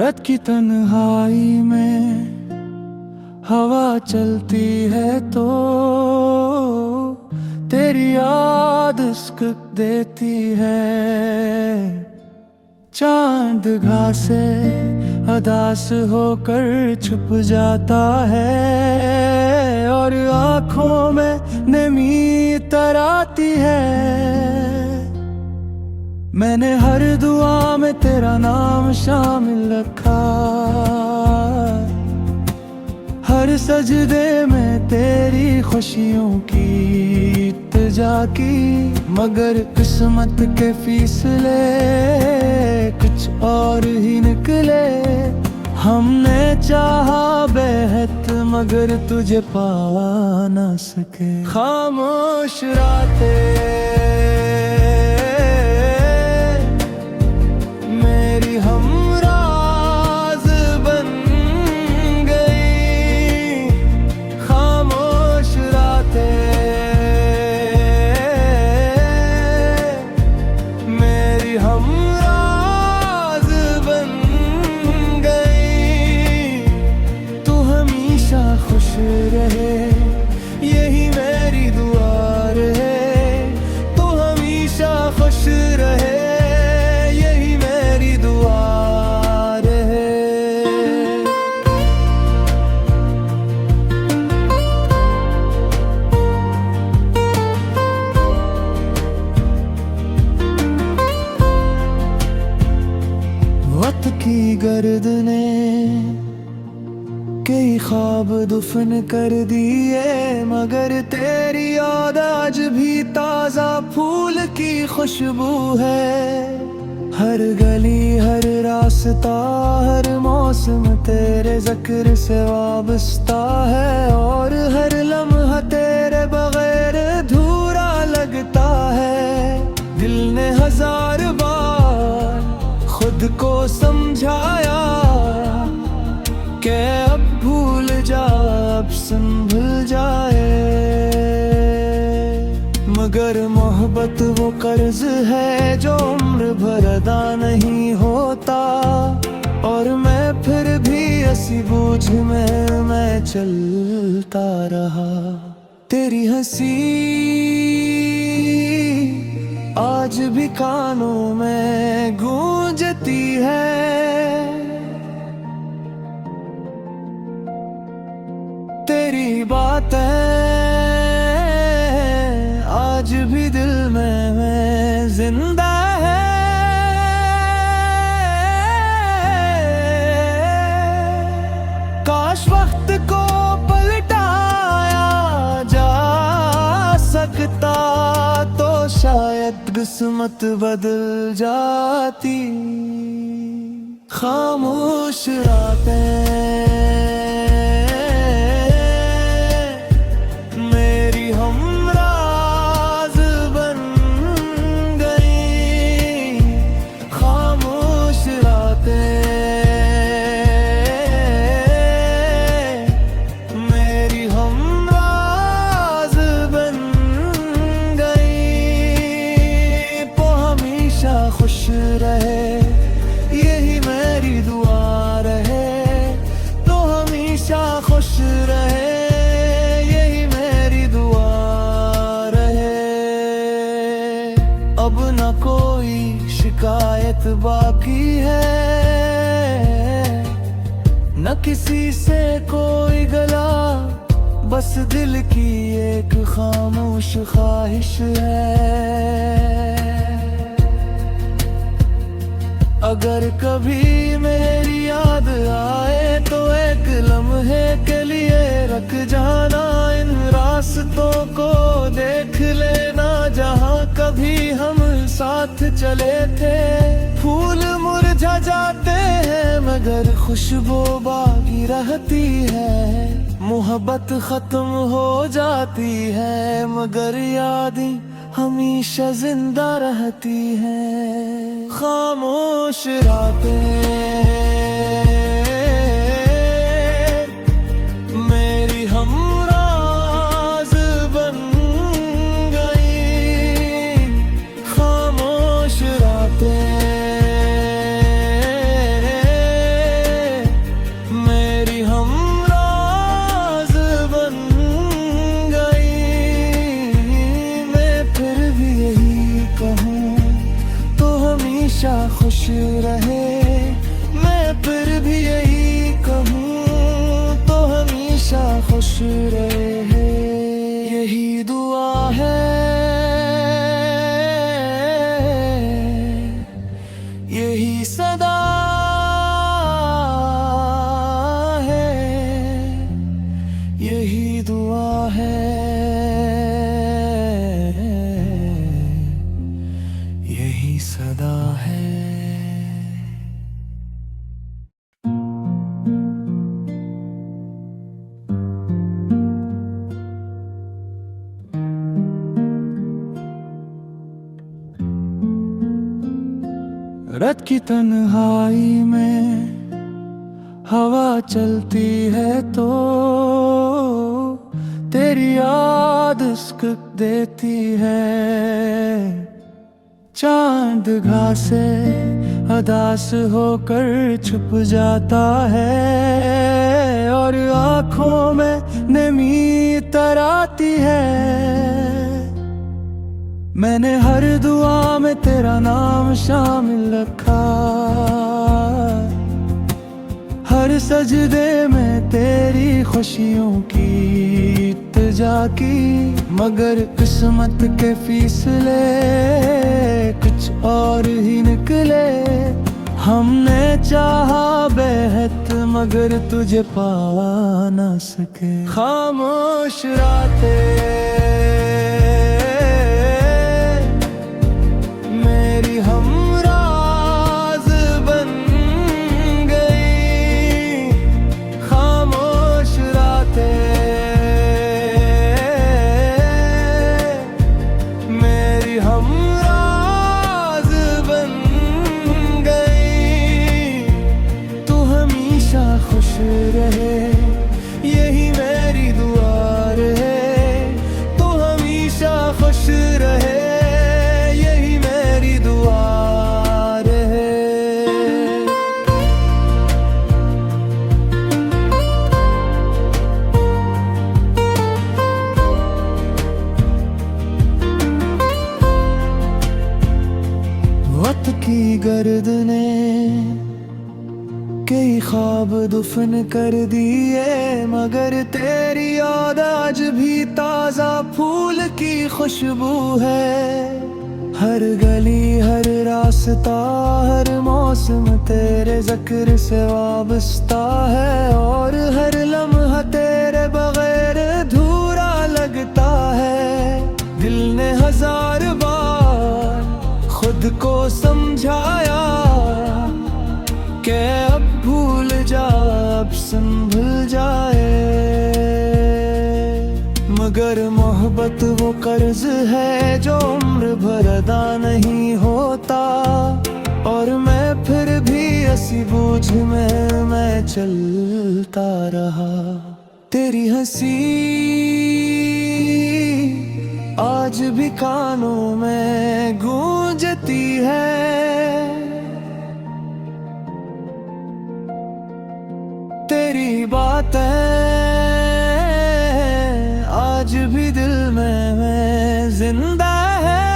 रात की तन्हाई में हवा चलती है तो तेरी याद इश्क देती है। चांद घासे अदास होकर छुप जाता है और आँखों में नमी तराती है। मैंने हर दुआ में तेरा नाम शामिल रखा, हर सजदे में तेरी खुशियों की इल्तिजा की। मगर किस्मत के फैसले कुछ और ही निकले। हमने चाहा बेहद मगर तुझे पा ना सके। खामोश रातें मेरी हमराज बन गई। खामोश रातें मेरी हमराज बन गई। तू हमेशा खुश रहे यही मेरी दुआ रहे। तू हमेशा खुश रहे की गर्द ने कई ख्वाब दुफन कर दिए। मगर तेरी याद आज भी ताजा फूल की खुशबू है। हर गली हर रास्ता हर मौसम तेरे जिक्र से वाबस्ता है। और हर लम्हा तेरे बगैर अधूरा लगता है। दिल ने हजार बार खुद को समझाया कि अब भूल जा अब संभल जाए। मगर मोहब्बत वो कर्ज है जो उम्र भर अदा नहीं होता। और मैं फिर भी ऐसी बूझ में मैं चलता रहा। तेरी हंसी आज भी कानों में गूंजती है। तेरी बातें आज भी दिल में जिंदा है। काश वक्त को पलटाया जा सकता तो शायद किस्मत बदल जाती। खामोश रातें मेरी हमराज बन गई। खामोश रातें मेरी हमराज बन खुश रहे यही मेरी दुआ रहे। तो हमेशा खुश रहे यही मेरी दुआ रहे। अब न कोई शिकायत बाकी है न किसी से कोई गला। बस दिल की एक खामोश ख्वाहिश है। अगर कभी मेरी याद आए तो एक लम्हे के लिए रख जाना। इन रास्तों को देख लेना जहाँ कभी हम साथ चले थे। फूल मुरझा जाते हैं मगर खुशबू बाकी रहती है। मोहब्बत खत्म हो जाती है मगर यादें हमेशा जिंदा रहती है। खामोश रातें मेरी हमराज बन गई। खामोश रातें रहे। मैं फिर भी यही कहूँ तो हमेशा खुश रहे, यही दुआ है, यही सदा है, यही दुआ है, यही सदा है। रात की तन्हाई में हवा चलती है तो तेरी याद इश्क देती है। चांद घासे अदास होकर छुप जाता है और आँखों में नमी तराती है। मैंने हर दुआ में तेरा नाम शामिल रखा, हर सजदे में तेरी खुशियों की इल्तिजा की। मगर किस्मत के फैसले कुछ और ही निकले। हमने चाहा बेहद मगर तुझे पा ना सके। खामोश रातें मेरी हमराज बन गई, खामोश रातें मेरी हमराज बन गई। तू हमेशा खुश रहे, यही मेरी दुआ रहे। तू हमेशा खुश रहे, वक्त की गर्द ने कई ख्वाब दुफन कर दिए। मगर तेरी याद आज भी ताजा फूल की खुशबू है। हर गली हर रास्ता हर मौसम तेरे जिक्र से वाबस्ता है। और हर लम्हा तेरे बगैर अधूरा लगता है। दिल ने हजार बार खुद को समझाया कि अब भूल जा अब संभल जाए। मगर मोहब्बत वो कर्ज है जो उम्र भर अदा नहीं होता। और मैं फिर भी ऐसी बूझ में मैं चलता रहा। तेरी हंसी आज भी कानों में गूंजती है। तेरी बातें आज भी दिल में जिंदा है।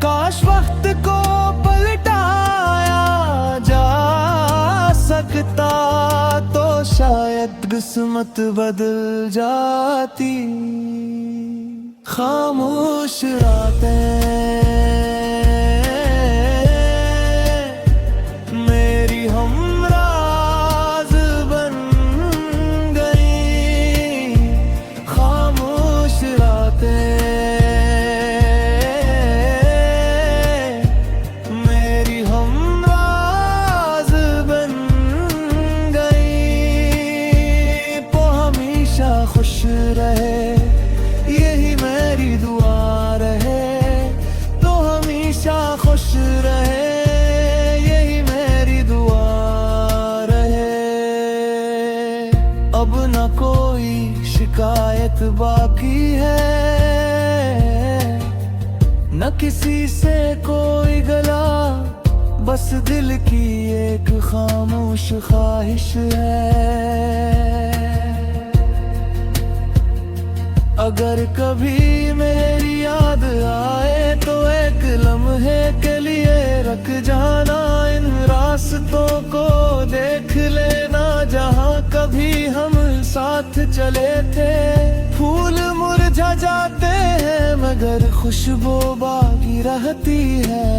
काश वक्त को पलटाया जा सकता तो शायद किस्मत बदल जाती। खामोश रातें मेरी हमराज बन गई। खामोश रातें मेरी हमराज बन गई। वो हमेशा खुश रहे, यही मेरी दुआ रहे। तो हमेशा खुश रहे, यही मेरी दुआ रहे। अब न कोई शिकायत बाकी है, न किसी से कोई गला। बस दिल की एक खामोश ख्वाहिश है। अगर कभी मेरी याद आए तो एक लम्हे के लिए रख जाना, इन रास्तों को देख लेना जहाँ कभी हम साथ चले थे। फूल मुरझा जाते हैं मगर खुशबू बाकी रहती है,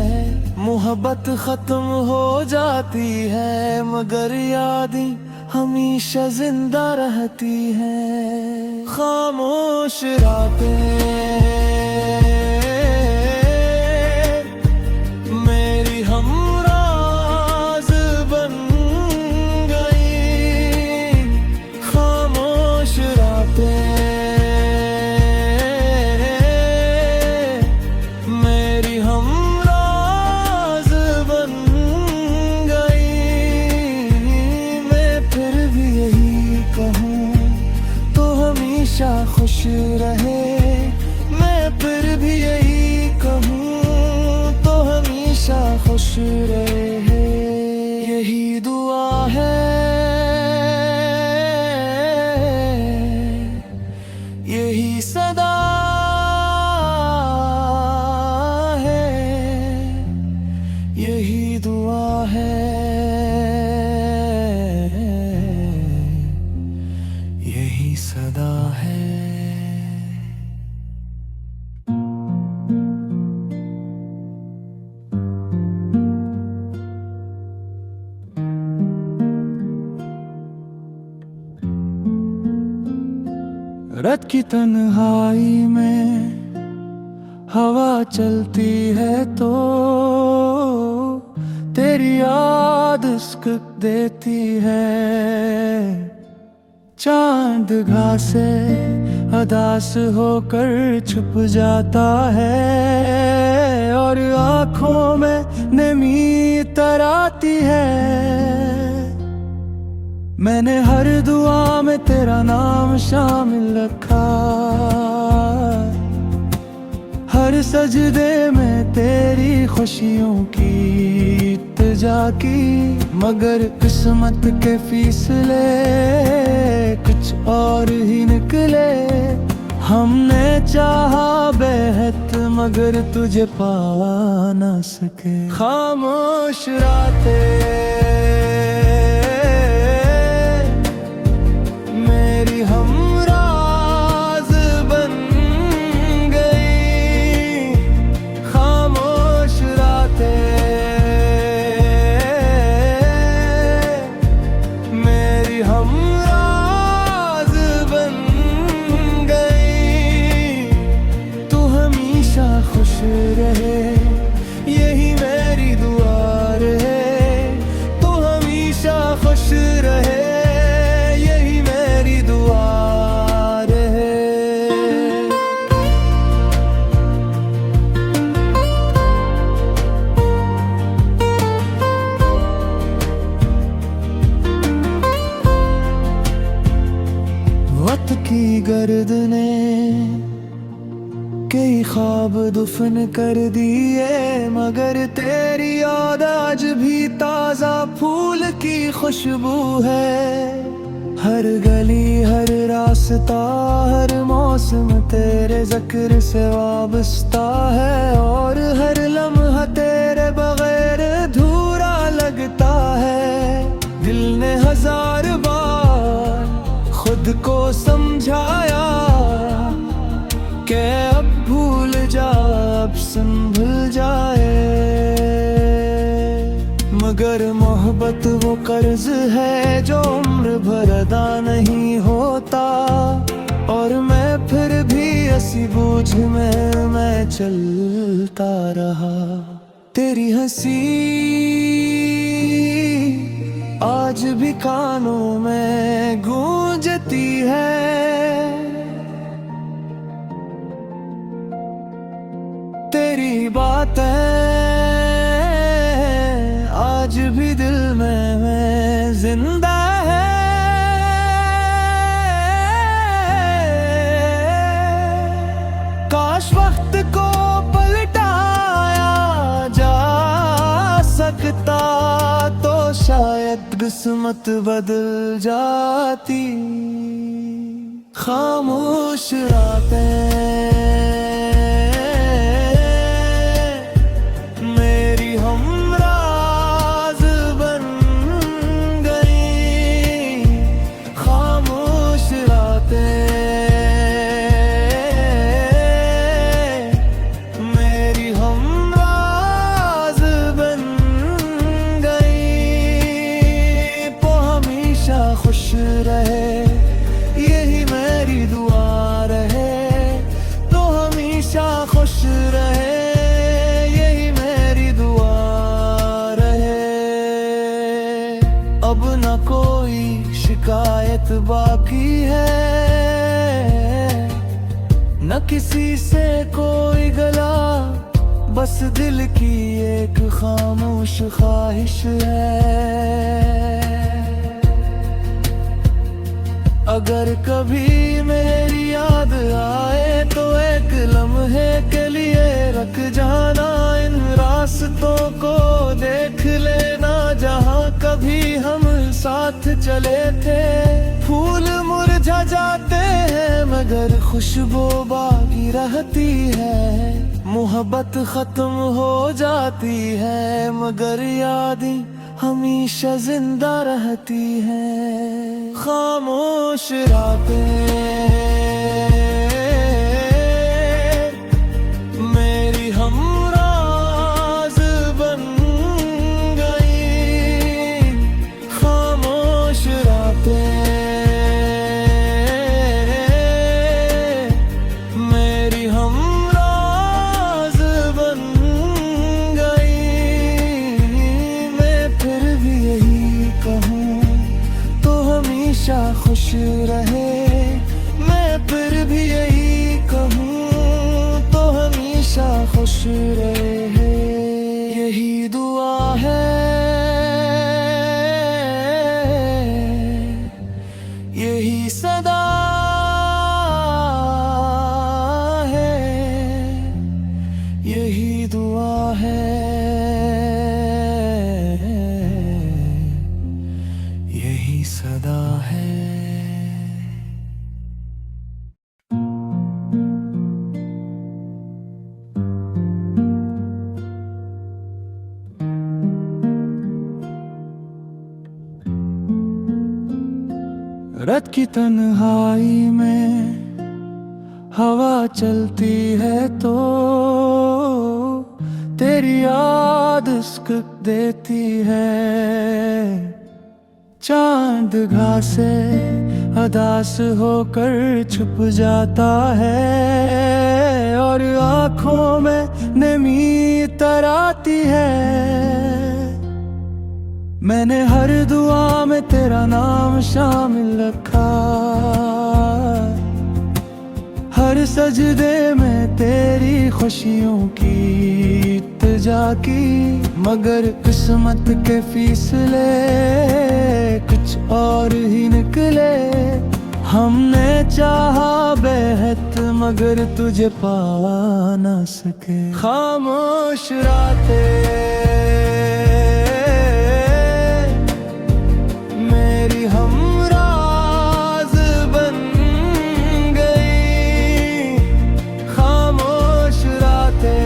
मोहब्बत खत्म हो जाती है मगर यादें हमेशा जिंदा रहती हैं। खामोश रातें मेरी हमराज बन गई, खामोश रातें मेरी हमराज बन गई। मैं फिर भी यही कहूँ तो हमेशा खुश रहे, मैं फिर भी यही कहूँ तो हमेशा खुश रहे। यही दुआ है, यही सदा है, यही दुआ है, यही सदा है। रात की तन्हाई में हवा चलती है तो तेरी याद इश्क देती है। चांद घासे अदास होकर छुप जाता है और आँखों में नमी तराती है। मैंने हर दुआ में तेरा नाम शामिल रखा, हर सजदे में तेरी खुशियों की इल्तिजा की, मगर किस्मत के फैसले कुछ और ही निकले। हमने चाहा बेहद मगर तुझे पा ना सके। खामोश रातें मेरी हमराज बन गई, खामोश रातें मेरी हमराज बन गई। तू हमेशा खुश रहे, यही मेरी दुआ रहे। तू हमेशा खुश रहे, वक्त की गर्द ने कई ख्वाब दुफन कर दिए, मगर तेरी याद आज भी ताजा फूल की खुशबू है। हर गली हर रास्ता हर मौसम तेरे जिक्र से वाबस्ता है, और हर लम्हा तेरे बगैर अधूरा लगता है। दिल ने हजार बार खुद को समझाया कि अब भूल जा अब संभल जाए, मगर मोहब्बत वो कर्ज है जो उम्र भर अदा नहीं होता। और मैं फिर भी ऐसी बूझ में मैं चलता रहा। तेरी हंसी आज भी कानों में गूंजती है, तेरी बातें आज भी दिल में जिंदा है। काश वक्त को पलटाया जा सकता तो शायद किस्मत बदल जाती। खामोश रातें मेरी हमराज बन गई। खामोश रातें मेरी हमराज बन गई। वो हमेशा खुश रहे यही मेरी दुआ रहे, तो हमेशा खुश रहे यही मेरी दुआ रहे। अब न कोई शिकायत बाकी है, न किसी से कोई गला, बस दिल की एक खामोश ख्वाहिश है। अगर कभी मेरी याद आए तो एक लम्हे के लिए रख जाना इन रास्तों को, देख लेना जहाँ कभी हम साथ चले थे। फूल मुरझा जाते हैं मगर खुशबू बाकी रहती है, मोहब्बत खत्म हो जाती है मगर यादें हमेशा जिंदा रहती हैं। खामोश रातें मेरी हमराज बन गई। खामोश रातें मेरी हमराज बन गई। मैं फिर भी यही कहूँ तो हमेशा खुश रहे, मैं फिर भी यही कहूँ तो हमेशा खुश रहे। यही दुआ है, यही सदा है, यही दुआ है, यही सदा है। रात की तन्हाई में हवा चलती है तो तेरी याद इश्क देती है। चांद घासे अदास होकर छुप जाता है और आँखों में नमी तराती है। मैंने हर दुआ में तेरा नाम शामिल रखा, हर सजदे में तेरी खुशियों की इल्तिजा की। मगर किस्मत के फैसले कुछ और ही निकले। हमने चाहा बेहद मगर तुझे पा ना सके। खामोश रातें मेरी हमराज बन गई। खामोश रातें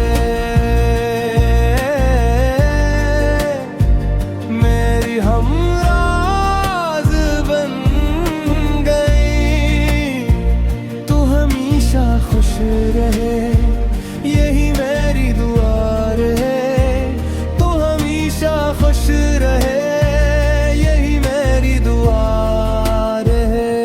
मेरी हमराज बन गई। तू हमेशा खुश रहे यही मेरी दुआ रहे, तू हमेशा खुश रहे यही मेरी दुआ रहे।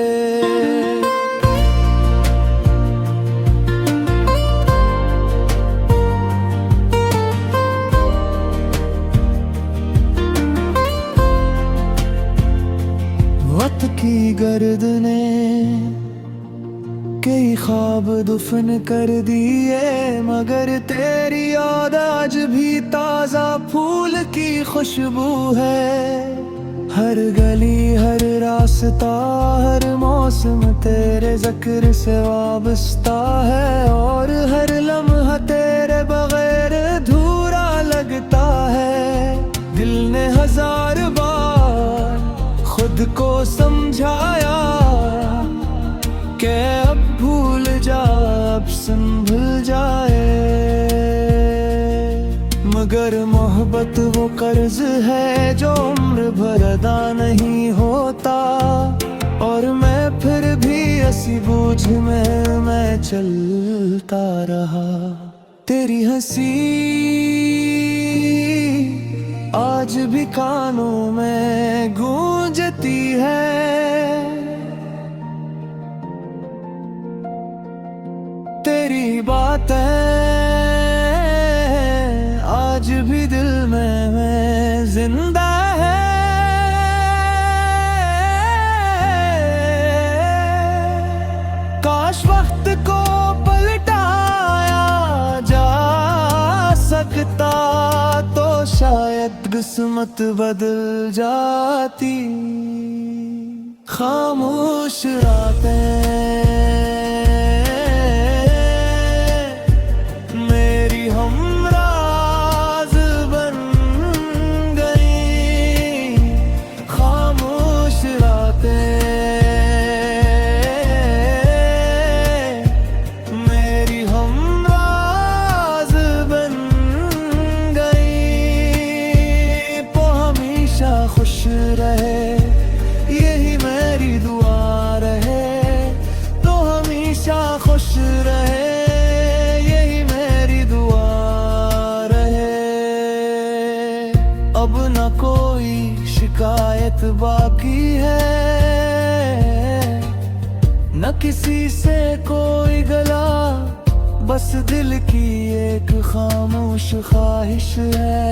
वक्त की गर्द ने कई ख्वाब दुफन कर दिए, मगर तेरी याद आज भी ताजा फूल की खुशबू है। हर गली हर रास्ता हर मौसम तेरे जिक्र से वाबस्ता है, और हर लम्हा तेरे बगैर अधूरा लगता है। दिल ने हजार बार खुद को समझाया के अब भूल जा, अब संभल जाए। मगर मोहब्बत वो कर्ज है जो उम्र भर अदा नहीं होता, और मैं फिर भी ऐसी बूझ में मैं चलता रहा। तेरी हंसी आज भी कानों में गूंजती है, तेरी बातें आज भी दिल में जिंदा है। काश वक्त को पलटाया जा सकता तो शायद किस्मत बदल जाती। खामोश रातें मेरी हमराज बन गई, खामोश रातें मेरी हमराज बन गई। वो हमेशा खुश रहे यही मेरी दुआ रहे, तो हमेशा खुश रहे यही मेरी दुआ रहे। अब न कोई शिकायत बाकी है, न किसी से कोई गला, बस दिल की एक खामोश ख्वाहिश है।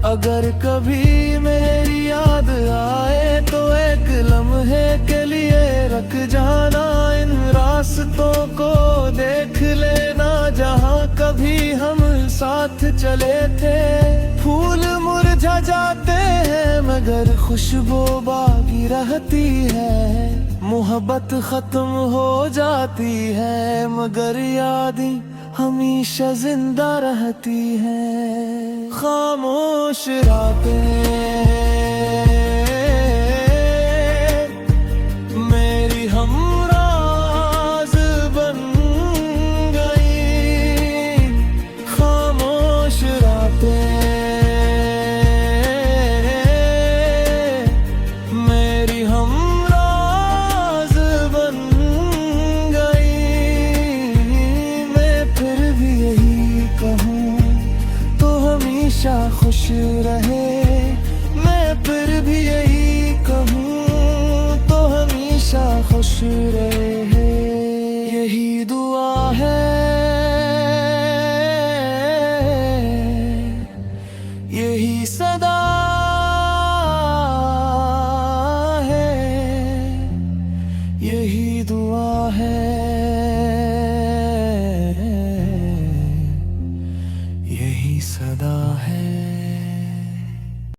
अगर कभी मेरी याद आए तो एक लम्हे के लिए रख जाना, इन रास्तों को देख लेना जहाँ कभी हम साथ चले थे। फूल मुरझा जाते हैं मगर खुशबू बाकी रहती है, मोहब्बत खत्म हो जाती है मगर यादें हमेशा जिंदा रहती हैं। खामोश रातें मेरी हमराज बन गई, खामोश रातें मेरी हमराज बन गई। मैं फिर भी यही कहूँ तो हमेशा खुश रहे, मैं फिर भी यही कहूँ तो हमेशा खुश रहे, यही दुआ